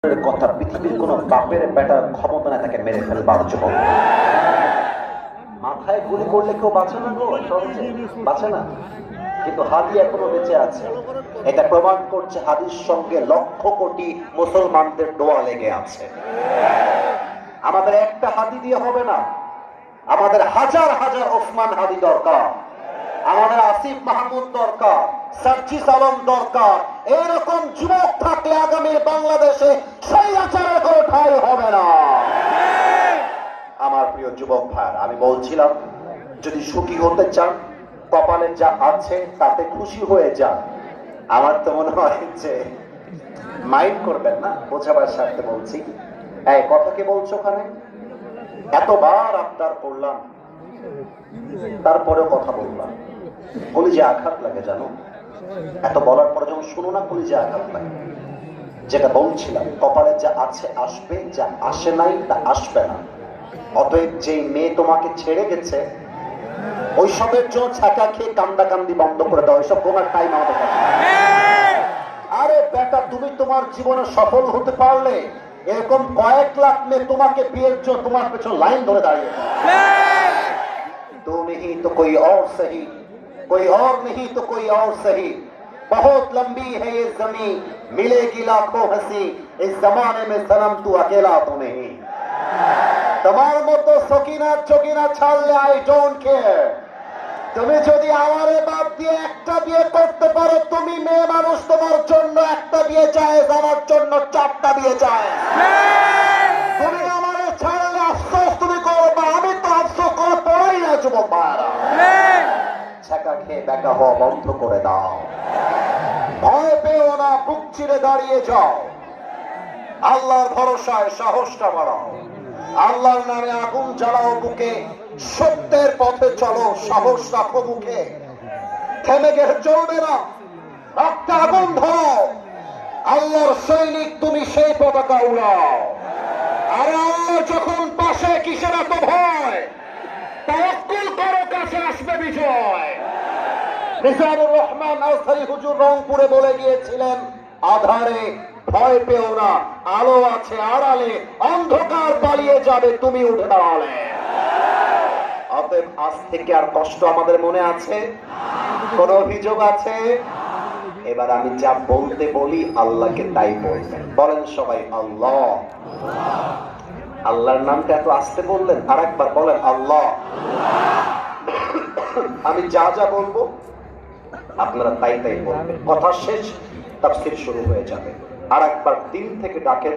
কথা পৃথিবীর কোন বাপের বেটার ক্ষমতা না তাকে মেরে ফেলবার জন্য। মাথায় গুলি করলে কেউ বাঁচে না গো, সহজে বাঁচে না, কিন্তু হাদি এখনো বেঁচে আছে। এটা প্রমাণ করছে হাদির সঙ্গে লক্ষ কোটি মুসলমানদের দোয়া লেগে আছে। আমাদের একটা হাদি দিয়ে হবে না, আমাদের হাজার হাজার ওসমান হাদি দরকার, আমাদের আসিফ মাহমুদ দরকার, সার্জিস আলম দরকার। এরকম যুবক থাকলে আগামী বাংলাদেশে সেই আচারের কোনো ঠাঁই হবে না। আমার প্রিয় যুবক ভাই, আমি বলছিলাম যদি সুখী হতে চান কপালে যা আছে তাতে খুশি হয়ে যান। আমার তো মনে হয় যে মাইন্ড করবেন না, বোঝাবার স্বার্থে বলছি। এই কথা কি বলছো ওখানে? এতবার আপনার করলাম, তারপরেও কথা বললাম, কলিজে আঘাত লাগে জানো। এত বলার পরে যখন শুনো না কলিজে আঘাত লাগে। যেটা বলছিলাম, কপালে যা আছে আসবে, যা আসে নাই তা আসবে না। অতএব যে মেয়ে তোমাকে ছেড়ে গেছে ওইসবের জন্য ছাকা খেয়ে কান্দাকান্দি বন্ধ করে দাও। ওইসব গোনার টাইম আমাদের কাছে। আরে বেটা, তুমি তোমার জীবনে সফল হতে পারলে এরকম কয়েক লাখ মেয়ে তোমাকে বিয়ের জন্য তোমার পেছনে লাইন ধরে দাঁড়িয়ে। तुम नहीं तो कोई और सही, कोई और नहीं तो कोई और सही, बहुत लंबी है ये जमीन, मिलेगी लाखों हंसी, इस जमाने में सनम तू अकेला तो नहीं। তোমার মতো সকিনা চকিনা ছাড়লে আই ডোন্ট কেয়ার। তুমি যদি আমারে বাদ দিয়ে একটা বিয়ে করতে পারো, তুমি মেয়ে মানুষ, তোমার জন্য একটা বিয়ে চায়, আমার জন্য চারটা বিয়ে চায়। তুমি আমারে ছাড়লে আফসোস তুমি করবা, আমি তো আফসোস করে পড়াই না যুবক ভাইরা। ছাকা খেয়ে দেখা হওয়া বন্ধ করে দাও, ভয় পেও না, বুক চিরে দাঁড়িয়ে যাও, আল্লাহর ভরসায় সাহসটা বাড়াও, আল্লাহর নামে আগুন জ্বালাও বুকে, সত্যের পথে চলো, সাহস রাখো মুখে, থেমে গেলে চলবে না, রক্তে আগুন ধরো, আল্লাহর সৈনিক তুমি সেই পতাকা উড়াও। আর আল্লাহ যখন পাশে, কিসের এত ভয়? তাওয়াক্কুল করো, কাছে আসবে বিজয়। নিজামুর রহমান আনসারী হুজুর রংপুরে বলে গিয়েছিলেন, আধারে ভয় পেও না, আলো আছে আড়ালে, অন্ধকার পালিয়ে যাবে তুমি উঠে দাঁড়ালে। অতএব আজ থেকে আর কষ্ট আমাদের মনে আছে? কোন অভিযোগ আছে? এবার আমি যা বলতে বলি আল্লাহকে তাই বলবেন। বলেন সবাই আল্লাহ। আল্লাহর নামটা এত আস্তে বললেন, আর একবার বলেন আল্লাহ। আমি যা যা বলবো আপনারা তাই তাই বলবেন। কথা শেষ, তাফসীর শুরু হয়ে যাবে। আর একবার দিল থেকে ডাকে।